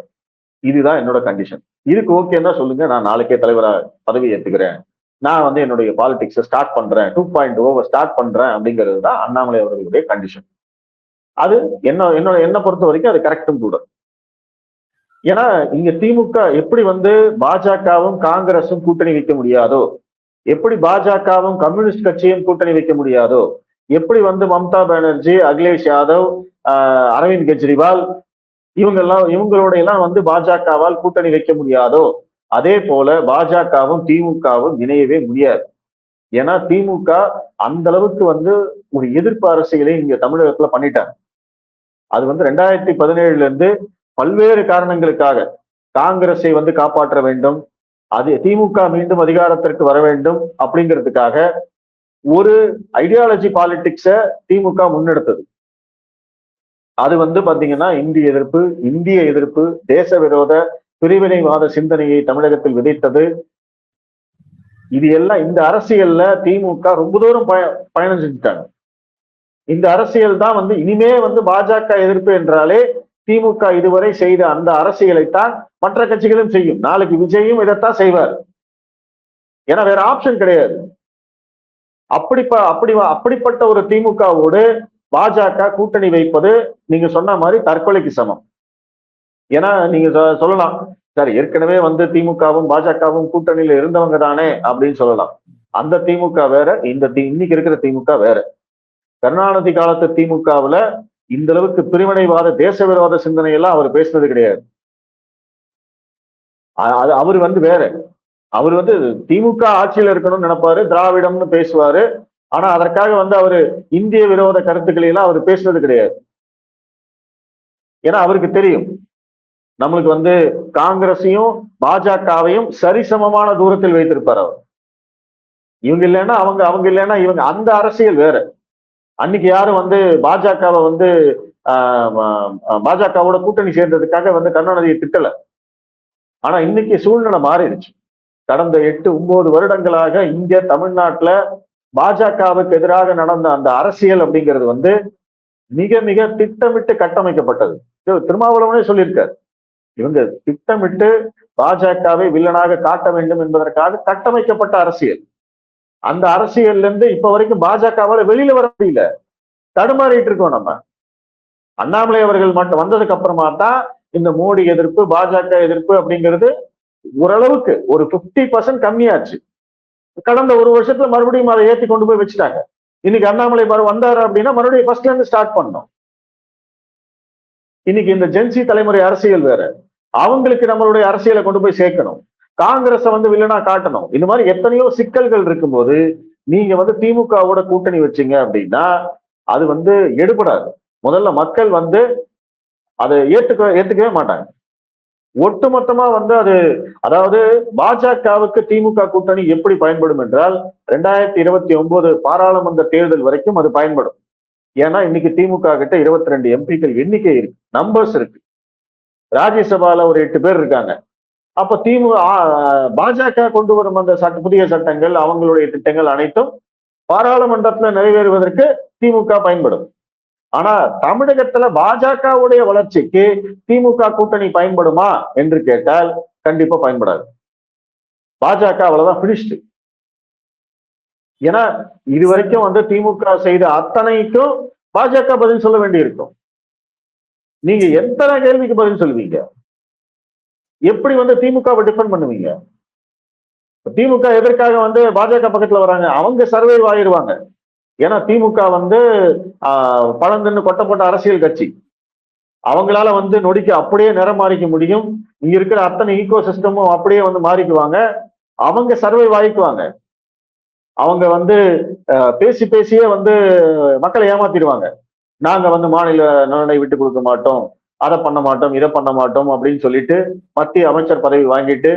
இதுதான் என்னோட கண்டிஷன். இதுக்கு ஓகேன்னா சொல்லுங்க, நான் நாளைக்கே தலைவரா பதவி ஏத்துக்கிறேன், நான் வந்து என்னுடைய பாலிடிக்ஸை ஸ்டார்ட் பண்றேன், 2.0 ஸ்டார்ட் பண்றேன் அப்படிங்கிறது தான் அண்ணாமலை அவர்களுடைய கண்டிஷன். அது என்ன பொறுத்த வரைக்கும் அது கரெக்டும் கூட. ஏன்னா இங்க திமுக எப்படி வந்து பாஜகவும் காங்கிரஸும் கூட்டணி வைக்க முடியாதோ, எப்படி பாஜகவும் கம்யூனிஸ்ட் கட்சியும் கூட்டணி வைக்க முடியாதோ, எப்படி வந்து மம்தா பானர்ஜி, அகிலேஷ் யாதவ், அரவிந்த் கெஜ்ரிவால் இவங்களோட எல்லாம் வந்து பாஜகவால் கூட்டணி வைக்க முடியாதோ, அதே போல பாஜகவும் திமுகவும் இணையவே முடியாது. ஏன்னா திமுக அந்த அளவுக்கு வந்து ஒரு எதிர்ப்பு அரசியலை இங்க தமிழகத்துல பண்ணிட்டாங்க. அது வந்து 2017 இருந்து பல்வேறு காரணங்களுக்காக காங்கிரஸை வந்து காப்பாற்ற வேண்டும், அது திமுக மீண்டும் அதிகாரத்திற்கு வர வேண்டும் அப்படிங்கிறதுக்காக ஒரு ஐடியாலஜி பாலிடிக்ஸ திமுக முன்னெடுத்தது. அது வந்து பாத்தீங்கன்னா இந்திய எதிர்ப்பு, தேச விரோத பிரிவினைவாத சிந்தனையை தமிழகத்தில் விதைத்தது. இது எல்லாம் இந்த அரசியல்ல திமுக ரொம்ப தூரம் பயணம் செஞ்சுட்டாங்க. இந்த அரசியல் தான் வந்து இனிமே வந்து பாஜக எதிர்ப்பு என்றாலே திமுக இதுவரை செய்த அந்த அரசியலைத்தான் மற்ற கட்சிகளும் செய்யும். நாளைக்கு விஜயும் இதைத்தான் செய்வார். ஏன்னா வேற ஆப்ஷன் கிடையாது. அப்படிப்பட்ட ஒரு திமுகவோடு பாஜக கூட்டணி வைப்பது நீங்க சொன்ன மாதிரி தற்கொலைக்கு சமம். ஏன்னா நீங்க சொல்லலாம், சார் ஏற்கனவே வந்து திமுகவும் பாஜகவும் கூட்டணியில இருந்தவங்க தானே அப்படின்னு சொல்லலாம். அந்த திமுக வேற, இன்னைக்கு இருக்கிற திமுக வேற. கருணாநிதி காலத்து திமுகவுல இந்த அளவுக்கு பிரிவினைவாத தேச விரோத சிந்தனையெல்லாம் அவர் பேசினது கிடையாது. அவர் வந்து வேற. அவர் வந்து திமுக ஆட்சியில் இருக்கணும்னு நினைப்பாரு, திராவிடம்னு பேசுவாரு. ஆனா அதற்காக வந்து அவரு இந்திய விரோத கருத்துக்களை எல்லாம் அவர் பேசுனது கிடையாது. ஏன்னா அவருக்கு தெரியும், நம்மளுக்கு வந்து காங்கிரஸையும் பாஜகவையும் சரிசமமான தூரத்தில் வைத்திருப்பார் அவர். இவங்க இல்லைன்னா அவங்க இல்லைன்னா இவங்க, அந்த அரசியல் வேற. அன்னைக்கு யாரும் வந்து பாஜகவை வந்து பாஜகவோட கூட்டணி சேர்ந்ததுக்காக வந்து கருணாநிதியை திட்டல. ஆனா இன்னைக்கு சூழ்நிலை மாறிடுச்சு. கடந்த 8-9 வருடங்களாக இங்க தமிழ்நாட்டுல பாஜகவுக்கு எதிராக நடந்த அந்த அரசியல் அப்படிங்கிறது வந்து மிக மிக திட்டமிட்டு கட்டமைக்கப்பட்டது. திருமாவளவனே சொல்லியிருக்காரு, இவங்க திட்டமிட்டு பாஜகவை வில்லனாக காட்ட வேண்டும் என்பதற்காக கட்டமைக்கப்பட்ட அரசியல். அந்த அரசியல்ல இருந்து இப்ப வரைக்கும் பாஜகவால வெளியில வர முடியல, தடுமாறிட்டு இருக்கோம் நம்ம. அண்ணாமலை அவர்கள் மட்டும் வந்ததுக்கு அப்புறமா தான் இந்த மோடி எதிர்ப்பு, பாஜக எதிர்ப்பு அப்படிங்கிறது ஓரளவுக்கு ஒரு 50% கம்மியாச்சு. கடந்த ஒரு வருஷத்துல மறுபடியும் அதை ஏத்தி கொண்டு போய் வச்சுட்டாங்க. இன்னைக்கு அண்ணாமலை வந்தாரு அப்படின்னா மறுபடியும் ஃபர்ஸ்ட்ல இருந்து ஸ்டார்ட் பண்ணணும். இன்னைக்கு இந்த ஜென்சி தலைமுறை அரசியல் வேற, அவங்களுக்கு நம்மளுடைய அரசியலை கொண்டு போய் சேர்க்கணும். காங்கிரஸை வந்து வில்லனா காட்டணும். இந்த மாதிரி எத்தனையோ சிக்கல்கள் இருக்கும்போது நீங்க வந்து திமுகவோட கூட்டணி வச்சீங்க அப்படின்னா அது வந்து எடுபடாது. முதல்ல மக்கள் வந்து அதை ஏத்துக்கவே மாட்டாங்க. ஒட்டுமொத்தமா வந்து அது, அதாவது பாஜகவுக்கு திமுக கூட்டணி எப்படி பயன்படும் என்றால் 2029 பாராளுமன்ற தேர்தல் வரைக்கும் அது பயன்படும். ஏன்னா இன்னைக்கு திமுக கிட்ட 22 எம்பிக்கள் எண்ணிக்கை இருக்கு, நம்பர்ஸ் இருக்கு. ராஜ்யசபால ஒரு 8 பேர் இருக்காங்க. அப்ப பாஜக கொண்டு வரும் அந்த புதிய சட்டங்கள், அவங்களுடைய திட்டங்கள் அனைத்தும் பாராளுமன்றத்துல நிறைவேறுவதற்கு திமுக பயன்படும். ஆனா தமிழகத்துல பாஜகவுடைய வளர்ச்சிக்கு திமுக கூட்டணி பயன்படுமா என்று கேட்டால் கண்டிப்பா பயன்படாது. பாஜக அவ்வளவுதான் பினிஷ்டு. ஏன்னா இதுவரைக்கும் வந்து திமுக செய்த அத்தனைக்கும் பாஜக பதில் சொல்ல வேண்டி இருக்கும். நீங்க எத்தனை கேள்விக்கு பதில் சொல்லுவீங்க? எப்படி வந்து திமுகவை டிஃபெண்ட் பண்ணுவீங்க? திமுக எதற்காக வந்து பாஜக பக்கத்துல வராங்க? அவங்க சர்வைவ் ஆயிருவாங்க. ஏன்னா திமுக வந்து பழந்தின்னு கொட்டப்பட்ட அரசியல் கட்சி. அவங்களால வந்து நொடிக்கு அப்படியே நிறம் மாறிக்க முடியும். இங்க இருக்கிற அத்தனை ஈகோ சிஸ்டமும் அப்படியே வந்து மாறிக்குவாங்க. அவங்க சர்வைவ் ஆயிக்குவாங்க. அவங்க வந்து பேசி பேசியே வந்து மக்களை ஏமாத்திடுவாங்க. நாங்க வந்து மாநில நலனை விட்டு கொடுக்க மாட்டோம், அதை பண்ண மாட்டோம், இதை பண்ண மாட்டோம் அப்படின்னு சொல்லிட்டு மத்திய அமைச்சர் பதவி வாங்கிட்டு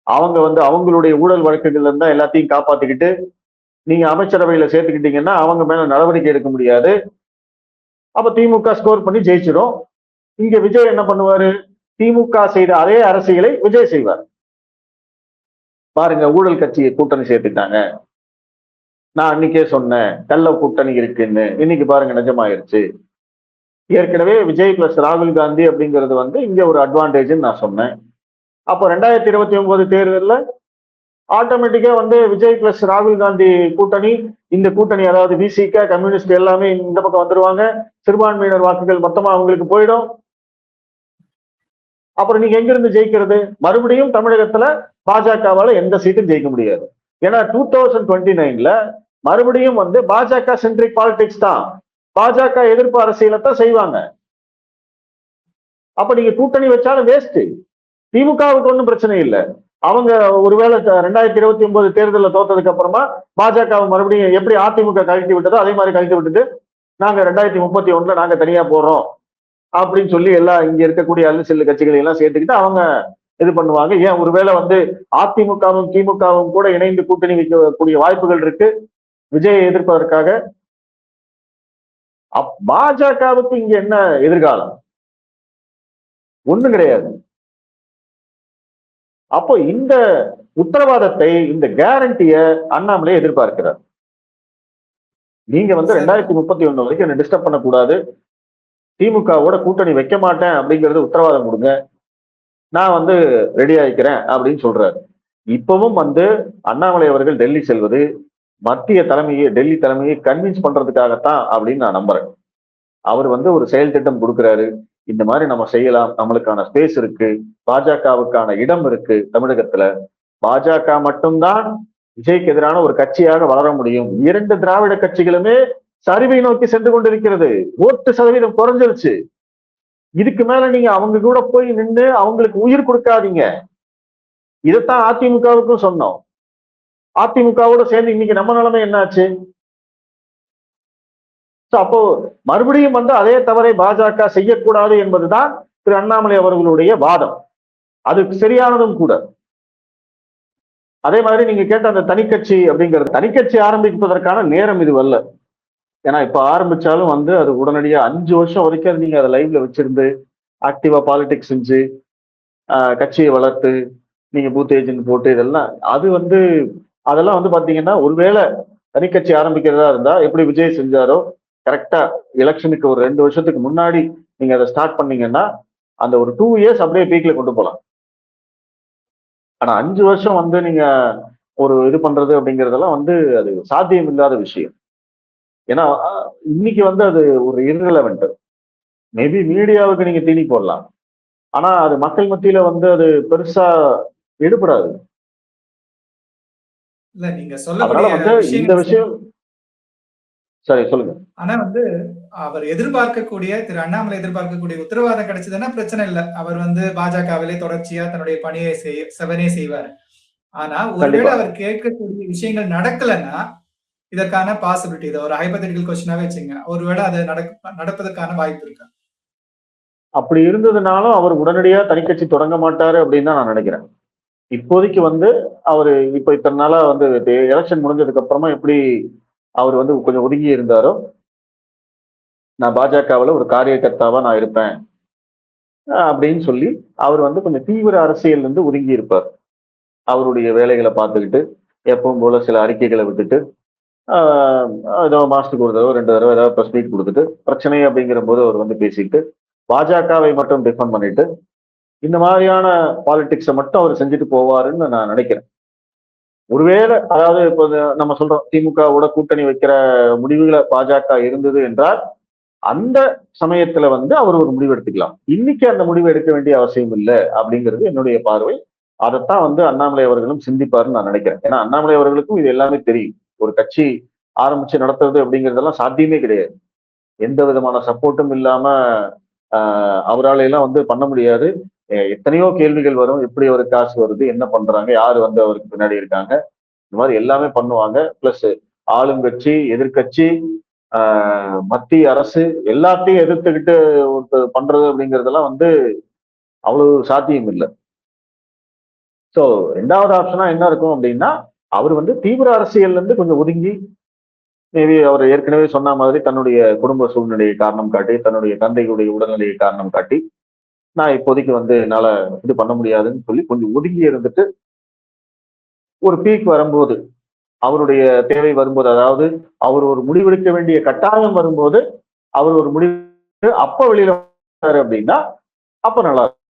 அவங்க வந்து அவங்களுடைய ஊழல் வழக்குகள்ல இருந்தா எல்லாத்தையும் காப்பாத்திக்கிட்டு நீங்க அமைச்சரவையில சேர்த்துக்கிட்டீங்கன்னா அவங்க மேல நடவடிக்கை எடுக்க முடியாது. அப்ப திமுக ஸ்கோர் பண்ணி ஜெயிச்சிடும். இங்க விஜய் என்ன பண்ணுவாரு? திமுக செய்த அதே அரசியலை விஜய் செய்வார். பாருங்க, ஊழல் கட்சியை கூட்டணி சேர்த்துட்டாங்க, நான் அன்னைக்கே சொன்னேன் கள்ள கூட்டணி இருக்குன்னு, இன்னைக்கு பாருங்க நிஜமாயிருச்சு. ஏற்கனவே விஜய் பிளஸ் ராகுல் காந்தி அப்படிங்கிறது வந்து இங்க ஒரு அட்வான்டேஜ்ன்னு நான் சொன்னேன். அப்போ 2029 தேர்தலில் ஆட்டோமேட்டிக்கா வந்து விஜய் பிளஸ் ராகுல் காந்தி கூட்டணி, இந்த கூட்டணி அதாவது விசிக கம்யூனிஸ்ட் எல்லாமே இந்த பக்கம் வந்துருவாங்க. சிறுபான்மையினர் வாக்குகள் மொத்தமா அவங்களுக்கு போயிடும். அப்புறம் நீங்க எங்க இருந்து ஜெயிக்கிறது? மறுபடியும் தமிழகத்துல பாஜகவால எந்த சீட்டும் ஜெயிக்க முடியாது. ஏன்னா 2029ல மறுபடியும் வந்து பாஜக சென்ட்ரிக் பாலிடிக்ஸ் தான், பாஜக எதிர்ப்பு அரசியலை தான் செய்வாங்க. அப்ப நீங்க கூட்டணி வச்சாலும் வேஸ்ட். திமுகவுக்கு ஒன்றும் பிரச்சனை இல்லை. அவங்க ஒருவேளை 2029 தேர்தலில் தோத்ததுக்கு அப்புறமா பாஜக மறுபடியும் எப்படி அதிமுக கழட்டி விட்டதோ அதே மாதிரி கழட்டி விட்டுட்டு நாங்க 2031ல நாங்க தனியா போறோம் அப்படின்னு சொல்லி எல்லாம் இங்க இருக்கக்கூடிய அரசியல் கட்சிகளை எல்லாம் சேர்த்துக்கிட்டு அவங்க இது பண்ணுவாங்க. ஏன் ஒருவேளை வந்து அதிமுகவும் திமுகவும் கூட இணைந்து கூட்டணி வைக்கக்கூடிய வாய்ப்புகள் இருக்கு விஜயை எதிர்ப்பதற்காக. பாஜகவுக்கு இங்க என்ன எதிர்காலம்? ஒண்ணும் கிடையாது. அப்போ இந்த உத்தரவாதத்தை, இந்த கேரண்டிய அண்ணாமலை எதிர்பார்க்கிறார். நீங்க வந்து 2031 வரைக்கும் என்ன டிஸ்டர்ப் பண்ணக்கூடாது, திமுகவோட கூட்டணி வைக்க மாட்டேன் அப்படிங்கறது உத்தரவாதம் கொடுங்க, நான் வந்து ரெடி ஆயிக்கிறேன் அப்படின்னு சொல்றாரு. இப்பவும் வந்து அண்ணாமலை அவர்கள் டெல்லி செல்வது மத்திய தலைமையை, டெல்லி தலைமையை கன்வின்ஸ் பண்றதுக்காகத்தான் அப்படின்னு நான் நம்புறேன். அவர் வந்து ஒரு செயல் திட்டம் கொடுக்கிறாரு. இந்த மாதிரி நம்ம செய்யலாம், நம்மளுக்கான ஸ்பேஸ் இருக்கு, பாஜகவுக்கான இடம் இருக்கு தமிழகத்துல. பாஜக மட்டும்தான் விஜய்க்கு எதிரான ஒரு கட்சியாக வளர முடியும். 2 திராவிட கட்சிகளுமே சரிவை நோக்கி சென்று கொண்டிருக்கிறது. ஓட்டு சதவீதம் குறைஞ்சிருச்சு. இதுக்கு மேல நீங்க அவங்க கூட போய் நின்று அவங்களுக்கு உயிர் கொடுக்காதீங்க. இதைத்தான் அதிமுகவுக்கும் சொன்னோம். அதிமுகவோட சேர்ந்து இன்னைக்கு நம்ம நிலைமை என்னாச்சு? அப்போ மறுபடியும் வந்து அதே தவறை பாஜக செய்யக்கூடாது என்பதுதான் திரு அண்ணாமலை அவர்களுடைய வாதம். அது சரியானதும் கூட. அதே மாதிரி நீங்க கேட்ட அந்த தனிக்கட்சி அப்படிங்கிறது, தனிக்கட்சி ஆரம்பிப்பதற்கான நேரம் இது வரல. ஏன்னா இப்ப ஆரம்பிச்சாலும் வந்து அது உடனடியா 5 வருஷம் வரைக்கும் நீங்க அதை லைவ்ல வச்சிருந்து ஆக்டிவா பாலிடிக்ஸ் செஞ்சு கட்சியை வளர்த்து நீங்க பூத் ஏஜென்ட் போட்டு இதெல்லாம் அது வந்து அதெல்லாம் வந்து பாத்தீங்கன்னா ஒருவேளை தனிக்கட்சி ஆரம்பிக்கிறதா இருந்தா எப்படி விஜய் செஞ்சாரோ கரெக்டா எலெக்ஷனுக்கு ஒரு 2 வருஷத்துக்கு முன்னாடி நீங்க அதை ஸ்டார்ட் பண்ணீங்கன்னா அந்த ஒரு 2 இயர்ஸ் அப்படியே பீக்ல கொண்டு போகலாம். ஆனா 5 வருஷம் வந்து நீங்க ஒரு இது பண்றது அப்படிங்கிறதெல்லாம் வந்து அது சாத்தியம் இல்லாத விஷயம். ஏன்னா இன்னைக்கு வந்து அது ஒரு irrelevant. மேபி மீடியாவுக்கு நீங்க தீனி போடலாம். ஆனா அது மக்கள் மத்தியில வந்து அது பெருசா எடுபடாது. இல்ல நீங்க அதனால சொல்லக்கூடிய வந்து இந்த விஷயங்கள் விஷயம் சரி சொல்லுங்க. ஆனா வந்து அவர் எதிர்பார்க்கக்கூடிய திரு அண்ணாமலை எதிர்பார்க்கக்கூடிய உத்தரவாதம் கிடைச்சதுன்னா பிரச்சனை இல்ல. அவர் வந்து பாஜகவிலே தொடர்ச்சியா தன்னுடைய பணியை செவனே செய்வார். ஆனா ஒருவேளை கண்டிப்பா. அவர் கேட்கக்கூடிய விஷயங்கள் நடக்கலன்னா இதற்கான பாசிபிலிட்டி இதை ஒரு ஹைபோதெட்டிக்கல் கொஸ்டினாவே வச்சுங்க. ஒருவேளை அது நடப்பதற்கான வாய்ப்பு இருக்கா? அப்படி இருந்ததுனாலும் அவர் உடனடியா தனிக்கட்சி தொடங்க மாட்டாரு அப்படின்னு தான் நான் நினைக்கிறேன். இப்போதைக்கு வந்து அவரு இப்ப இத்தனை நாளா வந்து எலெக்ஷன் முடிஞ்சதுக்கு அப்புறமா எப்படி அவர் வந்து கொஞ்சம் ஒதுங்கி இருந்தாரோ, நான் பாஜகவுல ஒரு காரியகர்த்தாவா நான் இருப்பேன் அப்படின்னு சொல்லி அவர் வந்து கொஞ்சம் தீவிர அரசியல் இருந்து ஒதுங்கி இருப்பார். அவருடைய வேலைகளை பார்த்துக்கிட்டு எப்பவும் போல சில அறிக்கைகளை விட்டுட்டு ஆஹ் ஏதோ மாசத்துக்கு ஒரு தடவை 2 தடவை ஏதாவது ப்ரெஸ் மீட் கொடுத்துட்டு பிரச்சனை அப்படிங்கிற போது அவர் வந்து பேசிட்டு பாஜகவை மட்டும் டிஃபெண்ட் பண்ணிட்டு இந்த மாதிரியான பாலிடிக்ஸை மட்டும் அவர் செஞ்சுட்டு போவாருன்னு நான் நினைக்கிறேன். ஒருவேளை அதாவது இப்போ நம்ம சொல்றோம் திமுகவோட கூட்டணி வைக்கிற முடிவுகளை பாஜக இருந்தது என்றால் அந்த சமயத்துல வந்து அவர் ஒரு முடிவு எடுத்துக்கலாம். இன்னைக்கு அந்த முடிவு எடுக்க வேண்டிய அவசியம் இல்லை அப்படிங்கிறது என்னுடைய பார்வை. அதைத்தான் வந்து அண்ணாமலை அவர்களும் சிந்திப்பாருன்னு நான் நினைக்கிறேன். ஏன்னா அண்ணாமலை அவர்களுக்கும் இது எல்லாமே தெரியும். ஒரு கட்சி ஆரம்பிச்சு நடத்துறது அப்படிங்கிறதெல்லாம் சாத்தியமே கிடையாது. எந்த விதமான சப்போர்ட்டும் இல்லாம அவரால் எல்லாம் வந்து பண்ண முடியாது. எத்தனையோ கேள்விகள் வரும். எப்படி அவருக்கு காசு வருது, என்ன பண்றாங்க, யாரு வந்து அவருக்கு பின்னாடி இருக்காங்க, இந்த மாதிரி எல்லாமே பண்ணுவாங்க. பிளஸ் ஆளுங்கட்சி, எதிர்கட்சி, மத்திய அரசு எல்லாத்தையும் எதிர்த்துக்கிட்டு பண்றது அப்படிங்கறதெல்லாம் வந்து அவ்வளவு சாத்தியம் இல்லை. சோ 2வது ஆப்ஷனா என்ன இருக்கும் அப்படின்னா அவர் வந்து தீவிர அரசியல்ல இருந்து கொஞ்சம் ஒதுங்கி மேபி அவர் ஏற்கனவே சொன்ன மாதிரி தன்னுடைய குடும்ப சூழ்நிலையை காரணம் காட்டி தன்னுடைய தந்தையுடைய உடல்நிலையை காரணம் காட்டி நான் இப்போதைக்கு வந்து என்னால இது பண்ண முடியாதுன்னு சொல்லி கொஞ்சம் ஒதுங்கி இருந்துட்டு ஒரு பீக் வரும்போது அவருடைய தேவை வரும்போது அதாவது அவர் ஒரு முடிவெடுக்க வேண்டிய கட்டாயம் வரும்போது அவர் ஒரு முடிவு அப்ப வெளியில அப்படின்னா அப்ப நல்லா இருக்கும்.